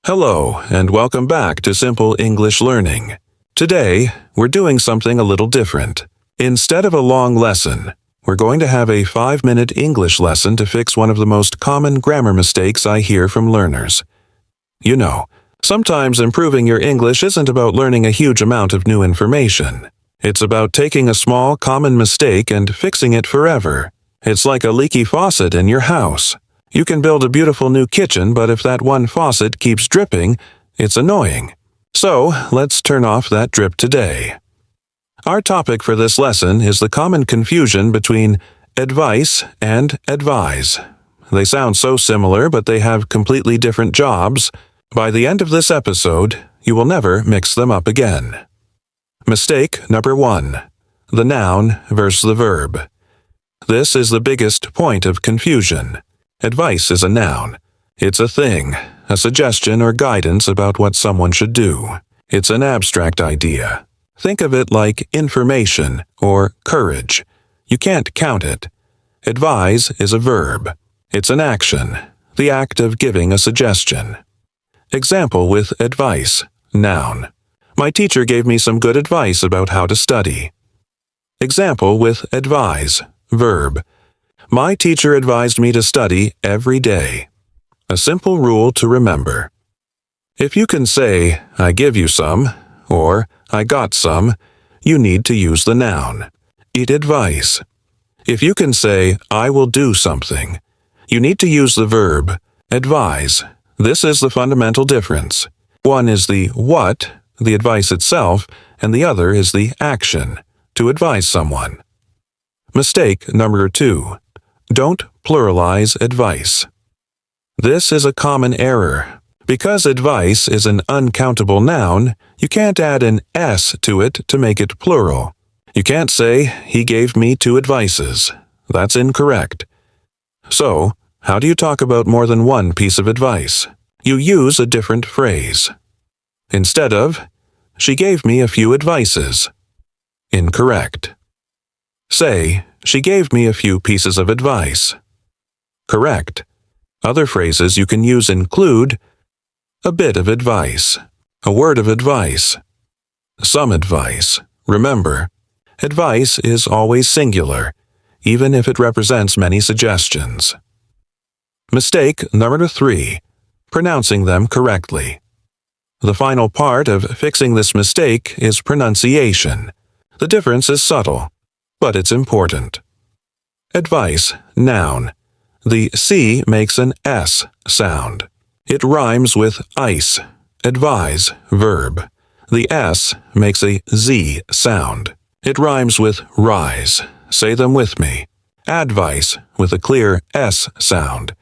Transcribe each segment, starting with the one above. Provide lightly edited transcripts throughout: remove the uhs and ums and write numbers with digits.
Hello, and welcome back to Simple English Learning. Today, we're doing something a little different. Instead of a long lesson, we're going to have a 5-minute English lesson to fix one of the most common grammar mistakes I hear from learners. You know, sometimes improving your English isn't about learning a huge amount of new information. It's about taking a small, common mistake and fixing it forever. It's like a leaky faucet in your house. You can build a beautiful new kitchen, but if that one faucet keeps dripping, it's annoying. So, let's turn off that drip today. Our topic for this lesson is the common confusion between advice and advise. They sound so similar, but they have completely different jobs. By the end of this episode, you will never mix them up again. Mistake number 1. The noun versus the verb. This is the biggest point of confusion. Advice is a noun. It's a thing, a suggestion or guidance about what someone should do. It's an abstract idea. Think of it like information or courage. You can't count it. Advise is a verb. It's an action, the act of giving a suggestion. Example with advice, noun. My teacher gave me some good advice about how to study. Example with advise, verb. My teacher advised me to study every day. A simple rule to remember. If you can say, I give you some, or I got some, you need to use the noun. Eat advice. If you can say, I will do something, you need to use the verb, advise. This is the fundamental difference. One is the what, the advice itself, and the other is the action, to advise someone. Mistake number 2. Don't pluralize advice. This is a common error. Because advice is an uncountable noun, you can't add an S to it to make it plural. You can't say, he gave me 2 advices. That's incorrect. So, how do you talk about more than one piece of advice? You use a different phrase. Instead of, she gave me a few advices. Incorrect. Say, she gave me a few pieces of advice. Correct. Other phrases you can use include a bit of advice, a word of advice, some advice. Remember, advice is always singular, even if it represents many suggestions. Mistake number 3. Pronouncing them correctly. The final part of fixing this mistake is pronunciation. The difference is subtle, but it's important. Advice, noun. The C makes an S sound. It rhymes with ice. Advise, verb. The S makes a Z sound. It rhymes with rise. Say them with me. Advice with a clear S sound.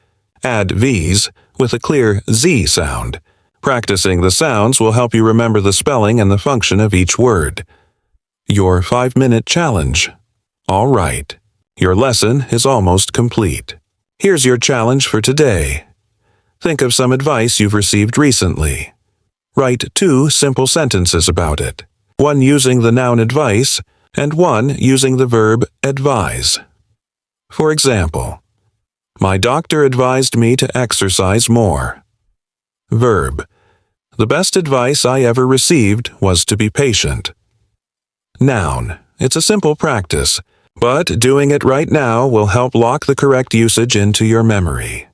Advise with a clear Z sound. Practicing the sounds will help you remember the spelling and the function of each word. Your 5-minute challenge. All right. Your lesson is almost complete. Here's your challenge for today. Think of some advice you've received recently. Write 2 simple sentences about it, one using the noun advice and one using the verb advise. For example, my doctor advised me to exercise more. Verb. The best advice I ever received was to be patient. Noun. It's a simple practice, but doing it right now will help lock the correct usage into your memory.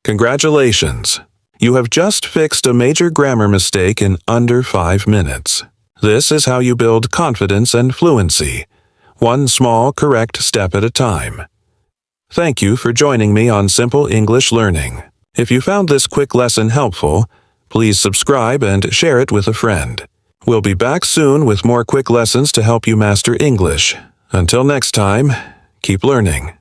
Congratulations! You have just fixed a major grammar mistake in under 5 minutes. This is how you build confidence and fluency, one small correct step at a time. Thank you for joining me on Simple English Learning. If you found this quick lesson helpful, please subscribe and share it with a friend. We'll be back soon with more quick lessons to help you master English. Until next time, keep learning.